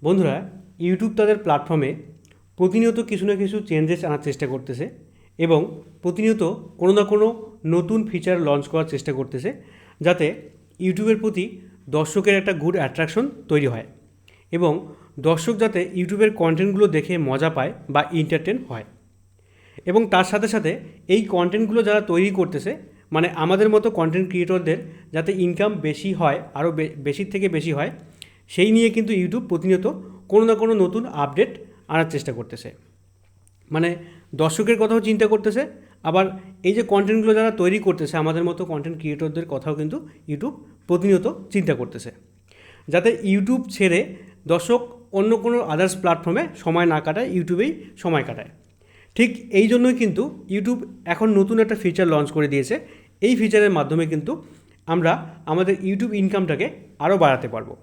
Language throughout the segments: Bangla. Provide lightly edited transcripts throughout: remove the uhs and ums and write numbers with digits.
বন্ধুরা, ইউটিউব তাদের প্ল্যাটফর্মে প্রতিনিয়ত কিছু না কিছু চেঞ্জেস আনার চেষ্টা করতেছে এবং প্রতিনিয়ত কোনো না কোনো নতুন ফিচার লঞ্চ করার চেষ্টা করতেছে, যাতে ইউটিউবের প্রতি দর্শকের একটা গুড অ্যাট্রাকশন তৈরি হয় এবং দর্শক যাতে ইউটিউবের কন্টেন্টগুলো দেখে মজা পায় বা এন্টারটেন হয়। এবং তার সাথে সাথে এই কন্টেন্টগুলো যারা তৈরি করতেছে, মানে আমাদের মতো কন্টেন্ট ক্রিয়েটরদের যাতে ইনকাম বেশি হয়, আরও বেশির থেকে বেশি হয়, সেই নিয়ে কিন্তু ইউটিউব প্রতিনিয়ত কোনো না কোনো নতুন আপডেট আনার চেষ্টা করতেছে। মানে দর্শকের কথাও চিন্তা করতেছে, আবার এই যে কন্টেন্টগুলো যারা তৈরি করতেছে আমাদের মতো কন্টেন্ট ক্রিয়েটরদের কথাও কিন্তু ইউটিউব প্রতিনিয়ত চিন্তা করতেছে, যাতে ইউটিউব ছেড়ে দর্শক অন্য কোনো আদার্স প্ল্যাটফর্মে সময় না কাটায়, ইউটিউবেই সময় কাটায়। ঠিক এই জন্যই কিন্তু ইউটিউব এখন নতুন একটা ফিচার লঞ্চ করে দিয়েছে। এই ফিচারের মাধ্যমে কিন্তু আমরা আমাদের ইউটিউব ইনকামটাকে আরও বাড়াতে পারবো।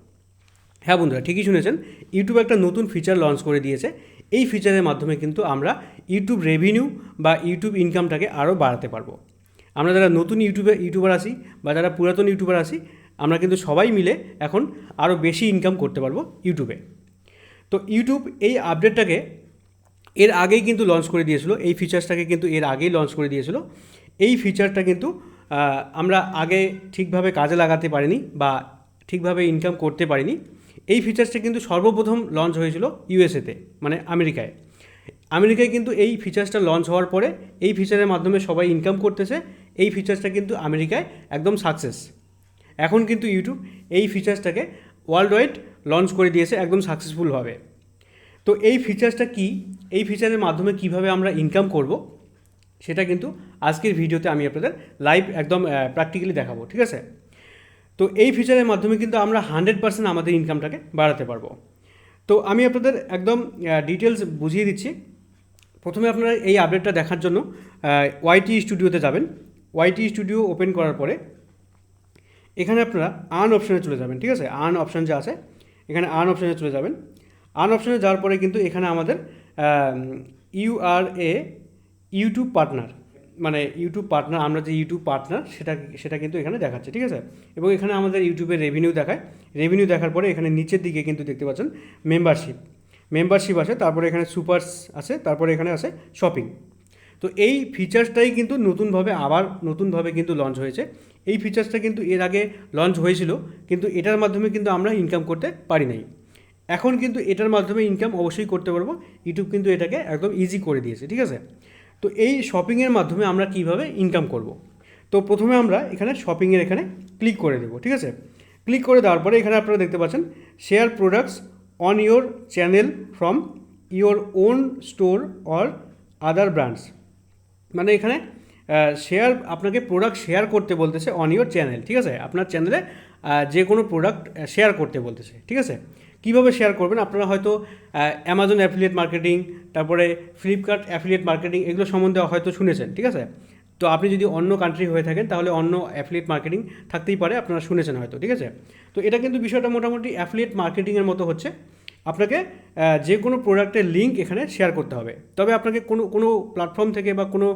হ্যাঁ বন্ধুরা, ঠিকই শুনেছেন, ইউটিউব একটা নতুন ফিচার লঞ্চ করে দিয়েছে। এই ফিচারের মাধ্যমে কিন্তু আমরা ইউটিউব রেভিনিউ বা ইউটিউব ইনকামটাকে আরও বাড়াতে পারবো। আমরা যারা নতুন ইউটিউবার আছি বা যারা পুরাতন ইউটিউবার আছি, আমরা কিন্তু সবাই মিলে এখন আরও বেশি ইনকাম করতে পারবো ইউটিউবে। তো ইউটিউব এই আপডেটটাকে এর আগেই কিন্তু লঞ্চ করে দিয়েছিল, এই ফিচার্সটাকে কিন্তু এর আগেই লঞ্চ করে দিয়েছিল। এই ফিচারটা কিন্তু আমরা আগে ঠিকভাবে কাজে লাগাতে পারিনি বা ঠিকভাবে ইনকাম করতে পারিনি। এই ফিচার্সটা কিন্তু সর্বপ্রথম লঞ্চ হয়েছিল ইউএসএতে, মানে আমেরিকায় কিন্তু এই ফিচার্সটা লঞ্চ হওয়ার পরে এই ফিচারের মাধ্যমে সবাই ইনকাম করতেছে। এই ফিচার্সটা কিন্তু আমেরিকায় একদম সাকসেস। এখন কিন্তু ইউটিউব এই ফিচার্সটাকে ওয়ার্ল্ড ওয়াইড লঞ্চ করে দিয়েছে একদম সাকসেসফুলভাবে। তো এই ফিচার্সটা কি, এই ফিচারের মাধ্যমে কিভাবে আমরা ইনকাম করব, সেটা কিন্তু আজকের ভিডিওতে আমি আপনাদের লাইভ একদম প্র্যাকটিক্যালি দেখাবো, ঠিক আছে? তো এই ফিচারের মাধ্যমে কিন্তু আমরা 100% আমাদের ইনকামটাকে বাড়াতে পারবো। তো আমি আপনাদের একদম ডিটেলস বুঝিয়ে দিচ্ছি। প্রথমে আপনারা এই আপডেটটা দেখার জন্য ওয়াইটি স্টুডিওতে যাবেন। ওয়াইটি স্টুডিও ওপেন করার পরে এখানে আপনারা আর্ন অপশানে চলে যাবেন, ঠিক আছে? আর্ন অপশান যে আছে, এখানে আর্ন অপশানে চলে যাবেন। আর্ন অপশানে যাওয়ার পরে কিন্তু এখানে আমাদের ইউটিউব পার্টনার, মানে ইউটিউব পার্টনার, আমরা যে ইউটিউব পার্টনার সেটা কিন্তু এখানে দেখাচ্ছে, ঠিক আছে? এবং এখানে আমাদের ইউটিউবের রেভিনিউ দেখায়। রেভিনিউ দেখার পরে এখানে নিচের দিকে কিন্তু দেখতে পাচ্ছেন মেম্বারশিপ আছে, তারপরে এখানে সুপারস আছে, তারপরে এখানে আছে শপিং। তো এই ফিচার্সটাই কিন্তু নতুনভাবে কিন্তু লঞ্চ হয়েছে। এই ফিচার্সটা কিন্তু এর আগে লঞ্চ হয়েছিল, কিন্তু এটার মাধ্যমে কিন্তু আমরা ইনকাম করতে পারি নাই। এখন কিন্তু এটার মাধ্যমে ইনকাম অবশ্যই করতে পারবো। ইউটিউব কিন্তু এটাকে একদম ইজি করে দিয়েছে, ঠিক আছে? তো এই শপিংয়ের মাধ্যমে আমরা কিভাবে ইনকাম করব। তো প্রথমে আমরা এখানে শপিংয়ের এখানে ক্লিক করে দেবো, ঠিক আছে? ক্লিক করে দেওয়ার পরে এখানে আপনারা দেখতে পাচ্ছেন share products on your channel from your own store or other brands. মানে এখানে আপনাকে প্রোডাক্ট শেয়ার করতে বলতেছে অন ইয়োর চ্যানেল, ঠিক আছে? আপনার চ্যানেলে যে কোনো প্রোডাক্ট শেয়ার করতে বলতেছে, ঠিক আছে? কীভাবে শেয়ার করবেন? আপনারা হয়তো অ্যামাজন অ্যাফিলিয়েট মার্কেটিং, তারপরে ফ্লিপকার্ট অ্যাফিলিয়েট মার্কেটিং, এগুলো সম্বন্ধে হয়তো শুনেছেন, ঠিক আছে? তো আপনি যদি অন্য কান্ট্রি হয়ে থাকেন তাহলে অন্য অ্যাফিলিয়েট মার্কেটিং থাকতেই পারে, আপনারা শুনেছেন হয়তো, ঠিক আছে? তো এটা কিন্তু বিষয়টা মোটামুটি অ্যাফিলিয়েট মার্কেটিংয়ের মতো হচ্ছে। আপনাকে যে কোনো প্রোডাক্টের লিঙ্ক এখানে শেয়ার করতে হবে, তবে আপনাকে কোনো প্ল্যাটফর্ম থেকে বা কোনো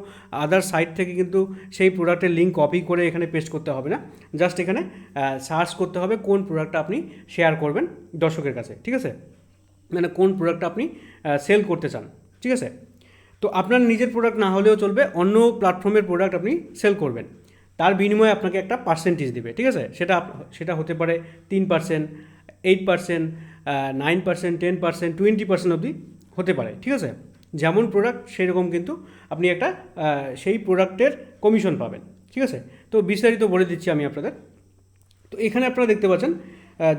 আদার সাইট থেকে কিন্তু সেই প্রোডাক্টের লিঙ্ক কপি করে এখানে পেস্ট করতে হবে না। জাস্ট এখানে সার্চ করতে হবে কোন প্রোডাক্টটা আপনি শেয়ার করবেন দর্শকের কাছে, ঠিক আছে? মানে কোন প্রোডাক্টটা আপনি সেল করতে চান, ঠিক আছে? তো আপনার নিজের প্রোডাক্ট না হলেও চলবে, অন্য প্ল্যাটফর্মের প্রোডাক্ট আপনি সেল করবেন, তার বিনিময়ে আপনাকে একটা পার্সেন্টেজ দিবে, ঠিক আছে? সেটা হতে পারে 3%, 8%, 9%, 10%, 20% অবধি হতে পারে, ঠিক আছে? যেমন প্রোডাক্ট সেরকম কিন্তু আপনি একটা সেই প্রোডাক্টের কমিশন পাবেন, ঠিক আছে? তো বিস্তারিত বলে দিচ্ছি আমি আপনাদের। তো এখানে আপনারা দেখতে পাচ্ছেন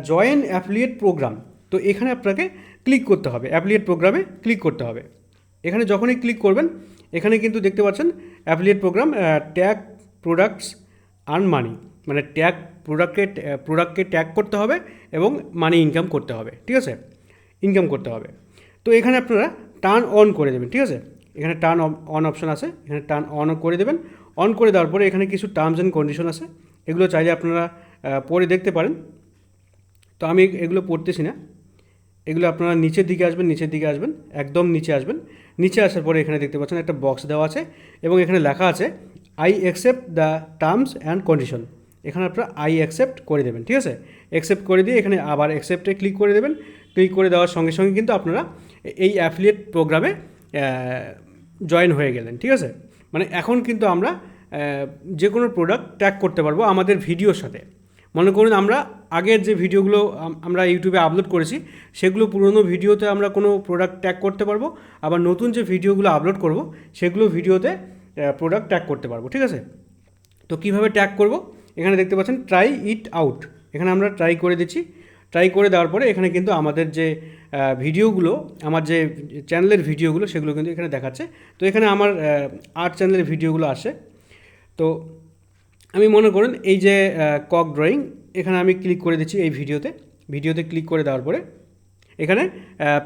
জয়েন অ্যাফিলিয়েট প্রোগ্রাম। তো এখানে আপনাকে ক্লিক করতে হবে, অ্যাফিলিয়েট প্রোগ্রামে ক্লিক করতে হবে। এখানে যখনই ক্লিক করবেন এখানে কিন্তু দেখতে পাচ্ছেন affiliate programme, tag products earn money, মানে প্রোডাক্টকে ট্যাগ করতে হবে এবং মানি ইনকাম করতে হবে, ঠিক আছে? ইনকাম করতে হবে। তো এখানে আপনারা টার্ন অন করে দেবেন, ঠিক আছে? এখানে টার্ন অন অপশন আছে, এখানে টার্ন অন করে দেবেন। অন করে দেওয়ার পরে এখানে কিছু টার্মস অ্যান্ড কন্ডিশন আছে, এগুলো চাইলে আপনারা পড়ে দেখতে পারেন। তো আমি এগুলো পড়তেছি না, এগুলো আপনারা নিচের দিকে আসবেন, একদম নিচে আসবেন। নিচে আসার পরে এখানে দেখতে পাচ্ছেন একটা বক্স দেওয়া আছে এবং এখানে লেখা আছে I accept the terms and condition. এখানে আপনারা আই অ্যাকসেপ্ট করে দেবেন, ঠিক আছে? অ্যাকসেপ্ট করে দিয়ে এখানে আবার অ্যাকসেপ্টে ক্লিক করে দেবেন। ক্লিক করে দেওয়ার সঙ্গে সঙ্গে কিন্তু আপনারা এই অ্যাফিলিয়েট প্রোগ্রামে জয়েন হয়ে গেলেন, ঠিক আছে। মানে এখন কিন্তু আমরা যে কোনো প্রোডাক্ট ট্যাগ করতে পারবো আমাদের ভিডিওর সাথে। মনে করুন আমরা আগের যে ভিডিওগুলো আমরা ইউটিউবে আপলোড করেছি সেগুলো পুরনো ভিডিওতে আমরা কোনো প্রোডাক্ট ট্যাগ করতে পারবো, আবার নতুন যে ভিডিওগুলো আপলোড করব সেগুলো ভিডিওতে প্রোডাক্ট ট্যাগ করতে পারবো, ঠিক আছে। তো কীভাবে ট্যাগ করব, এখানে দেখতে পাচ্ছেন ট্রাই ইট আউট, এখানে আমরা ট্রাই করে দিচ্ছি। ট্রাই করে দেওয়ার পরে এখানে কিন্তু আমাদের যে ভিডিওগুলো, আমার যে চ্যানেলের ভিডিওগুলো সেগুলো কিন্তু এখানে দেখাচ্ছে। তো এখানে আমার আর্ট চ্যানেলের ভিডিওগুলো আসে। তো আমি মনে করুন এই যে কক ড্রয়িং, এখানে আমি ক্লিক করে দিচ্ছি এই ভিডিওতে ক্লিক করে দেওয়ার পরে এখানে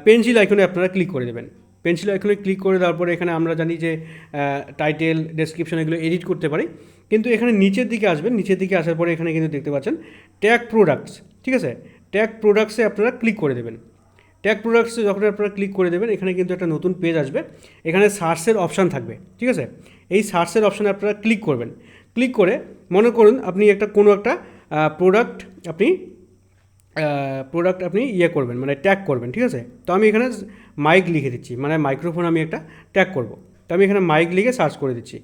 পেন্সিল আইকনে আপনারা ক্লিক করে দেবেন। পেন্সিল আইকনে ক্লিক করে দেওয়ার পরে এখানে আমরা জানি যে টাইটেল, ডেসক্রিপশন এগুলো এডিট করতে পারি, কিন্তু এখানে নিচের দিকে আসবেন। নিচের দিকে আসার পরে এখানে কিন্তু দেখতে পাচ্ছেন ট্যাগ প্রোডাক্টস, ঠিক আছে। ট্যাগ প্রোডাক্টসে আপনারা ক্লিক করে দেবেন। ট্যাগ প্রোডাক্টসে যখন আপনারা ক্লিক করে দেবেন এখানে কিন্তু একটা নতুন পেজ আসবে, এখানে সার্চের অপশান থাকবে, ঠিক আছে। এই সার্চের অপশানে আপনারা ক্লিক করবেন। ক্লিক করে মনে করুন আপনি কোনো একটা প্রোডাক্ট আপনি ইয়ে করবেন, মানে ট্যাগ করবেন, ঠিক আছে। তো আমি এখানে মাইক লিখে দিচ্ছি, মানে মাইক্রোফোন আমি একটা ট্যাগ করব। তো আমি এখানে মাইক লিখে সার্চ করে দিচ্ছি।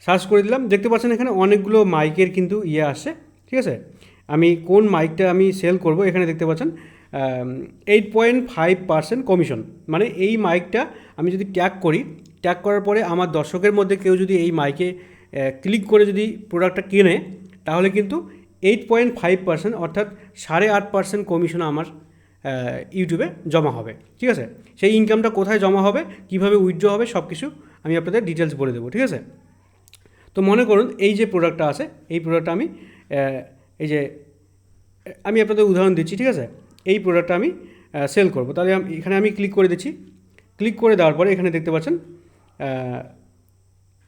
সার্চ করে দিলাম, দেখতে পাচ্ছেন এখানে অনেকগুলো মাইকের কিন্তু ইয়ে আসছে, ঠিক আছে। আমি কোন মাইকটা আমি সেল করব এখানে দেখতে পাচ্ছেন 8.5% কমিশন, মানে এই মাইকটা আমি যদি ট্যাগ করি, ট্যাগ করার পরে আমার দর্শকের মধ্যে কেউ যদি এই মাইকে ক্লিক করে যদি প্রোডাক্টটা কেনে তাহলে কিন্তু 8.5% অর্থাৎ 8.5% কমিশন আমার ইউটিউবে জমা হবে, ঠিক আছে। সেই ইনকামটা কোথায় জমা হবে, কিভাবে উইথড্র হবে, সব কিছু আমি আপনাদের ডিটেলস বলে দেবো, ঠিক আছে। তো মনে করুন এই যে প্রোডাক্টটা আছে, এই প্রোডাক্টটা আমি এই যে আমি আপনাদের উদাহরণ দিচ্ছি, ঠিক আছে। এই প্রোডাক্টটা আমি সেল করব, তাহলে এখানে আমি ক্লিক করে দিচ্ছি। ক্লিক করে দেওয়ার পরে এখানে দেখতে পাচ্ছেন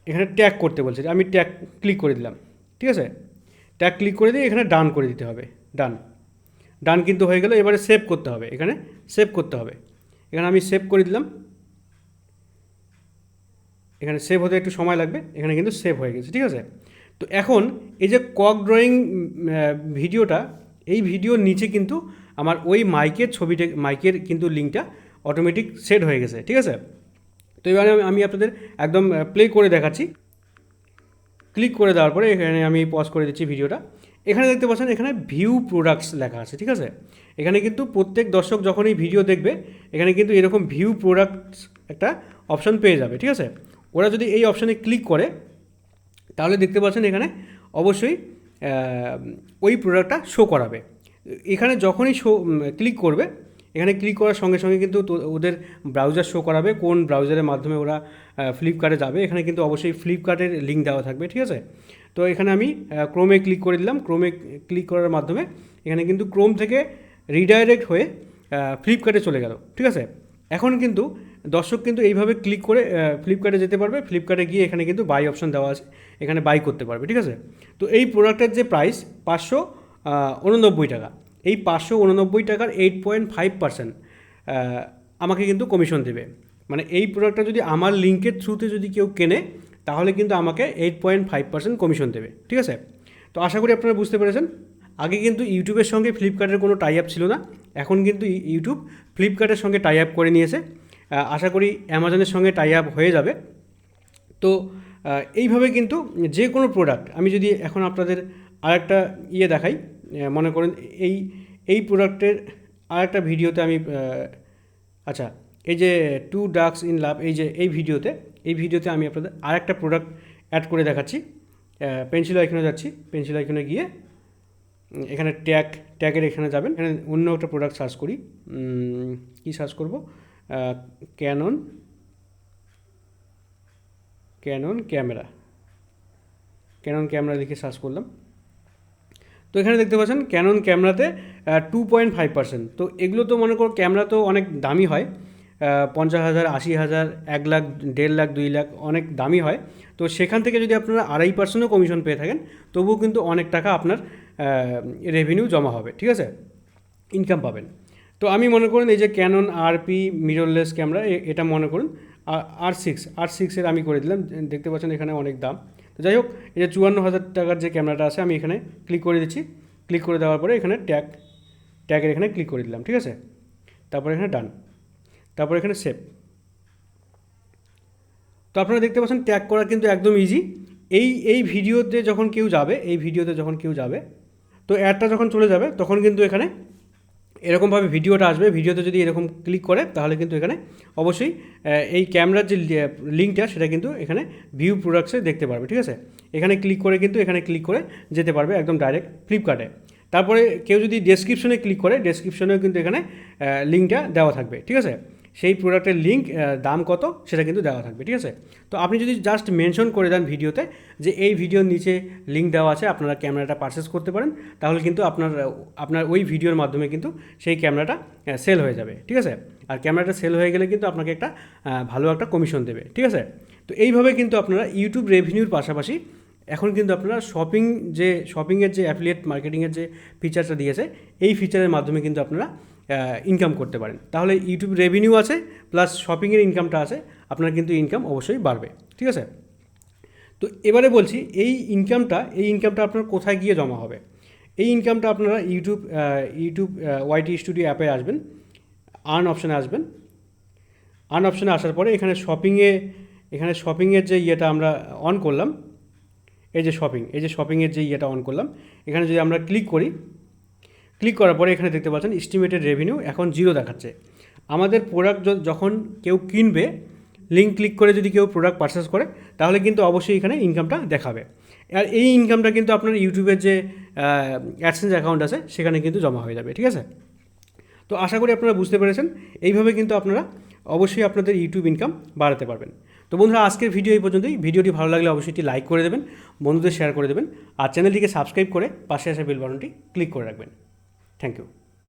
এখানে ট্যাগ করতে বলছে, আমি ট্যাগ ক্লিক করে দিলাম, ঠিক আছে। ট্যাগ ক্লিক করে দিয়ে এখানে ডান করে দিতে হবে, ডান কিন্তু হয়ে গেল। এবারে সেভ করতে হবে, এখানে সেভ করতে হবে। এখানে আমি সেভ করে দিলাম, এখানে সেভ হতে একটু সময় লাগবে, এখানে কিন্তু সেভ হয়ে গেছে, ঠিক আছে। তো এখন এই যে কক ড্রয়িং ভিডিওটা, এই ভিডিওর নিচে কিন্তু আমার ওই মাইকের কিন্তু লিঙ্কটা অটোমেটিক সেট হয়ে গেছে, ঠিক আছে। তো এবারে আমি আপনাদের একদম প্লে করে দেখাচ্ছি। ক্লিক করে দেওয়ার পরে এখানে আমি পজ করে দিচ্ছি ভিডিওটা। এখানে দেখতে পাচ্ছেন এখানে ভিউ প্রোডাক্টস লেখা আছে, ঠিক আছে। এখানে কিন্তু প্রত্যেক দর্শক যখন এই ভিডিও দেখবে এখানে কিন্তু এরকম ভিউ প্রোডাক্টস একটা অপশান পেয়ে যাবে, ঠিক আছে। ওরা যদি এই অপশানে ক্লিক করে তাহলে দেখতে পাচ্ছেন এখানে অবশ্যই ওই প্রোডাক্টটা শো করাবে। এখানে যখনই ক্লিক করবে, এখানে ক্লিক করার সঙ্গে সঙ্গে কিন্তু ওদের ব্রাউজার শো করাবে, কোন ব্রাউজারের মাধ্যমে ওরা ফ্লিপকার্টে যাবে। এখানে কিন্তু অবশ্যই ফ্লিপকার্টের লিঙ্ক দেওয়া থাকবে, ঠিক আছে। তো এখানে আমি ক্রোমে ক্লিক করে দিলাম। ক্রোমে ক্লিক করার মাধ্যমে এখানে কিন্তু ক্রোম থেকে রিডাইরেক্ট হয়ে ফ্লিপকার্টে চলে গেল, ঠিক আছে। এখন কিন্তু দর্শক কিন্তু এইভাবে ক্লিক করে ফ্লিপকার্টে যেতে পারবে। ফ্লিপকার্টে গিয়ে এখানে কিন্তু বাই অপশান দেওয়া আছে, এখানে বাই করতে পারবে, ঠিক আছে। তো এই প্রোডাক্টের যে প্রাইস 589 টাকা, এই 589 টাকার 8.5% আমাকে কিন্তু কমিশন দেবে। মানে এই প্রোডাক্টটা যদি আমার লিঙ্কের থ্রুতে যদি কেউ কেনে তাহলে কিন্তু আমাকে 8.5% কমিশন দেবে, ঠিক আছে। তো আশা করি আপনারা বুঝতে পেরেছেন। আগে কিন্তু ইউটিউবের সঙ্গে ফ্লিপকার্টের কোনো টাই আপ ছিল না, এখন কিন্তু ইউটিউব ফ্লিপকার্টের সঙ্গে টাই আপ করে নিয়েছে। আশা করি অ্যামাজনের সঙ্গে টাই আপ হয়ে যাবে। তো এইভাবে কিন্তু যে কোনো প্রোডাক্ট, আমি যদি এখন আপনাদের আরেকটা দেখাই, মনে করেন এই প্রোডাক্টের আরেকটা ভিডিওতে আমি আচ্ছা, এই যে 2 ডাকস ইন লাভ, এই ভিডিওতে আমি আপনাদের আরেকটা প্রোডাক্ট অ্যাড করে দেখাচ্ছি। পেন্সিল আইকনে যাচ্ছি, পেন্সিল আইকনে গিয়ে এখানে ট্যাগের এখানে যাবেন। এখানে অন্য একটা প্রোডাক্ট সার্চ করি, কি সার্চ করব, ক্যানন ক্যামেরা লিখে সার্চ করলাম। তো এখানে দেখতে পাচ্ছেন ক্যানন ক্যামেরাতে 2.5%। তো এগুলো তো মনে করো ক্যামেরা তো অনেক দামি হয়, 50,000, 80,000, 1 লাখ, 1.5 লাখ, 2 লাখ, অনেক দামি হয়। তো সেখান থেকে যদি আপনারা 2.5%ও কমিশন পেয়ে থাকেন তবুও কিন্তু অনেক টাকা আপনার রেভিনিউ জমা হবে, ঠিক আছে, ইনকাম পাবেন। তো আমি মনে করুন এই যে ক্যানন আরপি মিররলেস ক্যামেরা, এটা মনে করুন R6 আমি করে দিলাম। দেখতে পাচ্ছেন এখানে অনেক দাম। তো যাই হোক, এই যে 54,000 টাকার যে ক্যামেরাটা আছে আমি এখানে ক্লিক করে দিচ্ছি। ক্লিক করে দেওয়ার পরে এখানে ট্যাগের এখানে ক্লিক করে দিলাম, ঠিক আছে। তারপর এখানে ডান, তারপর এখানে সেভ। তো আপনারা দেখতে পাচ্ছেন ট্যাগ করা কিন্তু একদম ইজি। এই ভিডিওতে যখন কেউ যাবে, তো অ্যাডটা যখন চলে যাবে তখন কিন্তু এখানে এরকমভাবে ভিডিওটা আসবে। ভিডিওতে যদি এরকম ক্লিক করে তাহলে কিন্তু এখানে অবশ্যই এই ক্যামেরার যে লিঙ্কটা সেটা কিন্তু এখানে ভিউ প্রোডাক্টসে দেখতে পারবে, ঠিক আছে। এখানে ক্লিক করে যেতে পারবে একদম ডাইরেক্ট ফ্লিপকার্টে। তারপরে কেউ যদি ডেসক্রিপশনে ক্লিক করে, ডেসক্রিপশনেও কিন্তু এখানে লিঙ্কটা দেওয়া থাকবে, ঠিক আছে। সেই প্রোডাক্টের লিঙ্ক, দাম কত সেটা কিন্তু দেওয়া থাকবে, ঠিক আছে। তো আপনি যদি জাস্ট মেনশন করে দেন ভিডিওতে যে এই ভিডিওর নিচে লিঙ্ক দেওয়া আছে, আপনারা ক্যামেরাটা পারচেস করতে পারেন, তাহলে কিন্তু আপনার ওই ভিডিওর মাধ্যমে কিন্তু সেই ক্যামেরাটা সেল হয়ে যাবে, ঠিক আছে। আর ক্যামেরাটা সেল হয়ে গেলে কিন্তু আপনাকে একটা ভালো একটা কমিশন দেবে, ঠিক আছে। তো এইভাবে কিন্তু আপনারা ইউটিউব রেভিনিউর পাশাপাশি এখন কিন্তু আপনারা শপিংয়ের যে অ্যাফিলিয়েট মার্কেটিংয়ের যে ফিচারটা দিয়েছে, এই ফিচারের মাধ্যমে কিন্তু আপনারা ইনকাম করতে পারেন। তাহলে ইউটিউব রেভিনিউ আছে প্লাস শপিংয়ের ইনকামটা আছে, আপনার কিন্তু ইনকাম অবশ্যই বাড়বে, ঠিক আছে। তো এবারে বলছি এই ইনকামটা আপনার কোথায় গিয়ে জমা হবে। এই ইনকামটা আপনারা ইউটিউব ওয়াইটি স্টুডিও অ্যাপে আসবেন, আর্ন অপশানে আসবেন। আর্ন অপশানে আসার পরে এখানে শপিংয়ের যে ইয়েটা আমরা অন করলাম, এই যে শপিংয়ের যে ইয়েটা অন করলাম, এখানে যদি আমরা ক্লিক করার পরে এখানে দেখতে পাচ্ছেন এস্টিমেটেড রেভিনিউ এখন 0 দেখাচ্ছে। আমাদের প্রোডাক্ট যখন কেউ কিনবে, লিঙ্ক ক্লিক করে যদি কেউ প্রোডাক্ট পারচেস করে, তাহলে কিন্তু অবশ্যই এখানে ইনকামটা দেখাবে। আর এই ইনকামটা কিন্তু আপনার ইউটিউবের যে অ্যাডসেন্স অ্যাকাউন্ট আছে সেখানে কিন্তু জমা হয়ে যাবে, ঠিক আছে। তো আশা করি আপনারা বুঝতে পেরেছেন। এইভাবে কিন্তু আপনারা অবশ্যই আপনাদের ইউটিউব ইনকাম বাড়াতে পারবেন। তো বন্ধুরা, আজকের ভিডিও এই পর্যন্তই। ভিডিওটি ভালো লাগলে অবশ্যই একটি লাইক করে দেবেন, বন্ধুদের শেয়ার করে দেবেন, আর চ্যানেলটিকে সাবস্ক্রাইব করে পাশে আসা বেল বাটনটি ক্লিক করে রাখবেন। Thank you.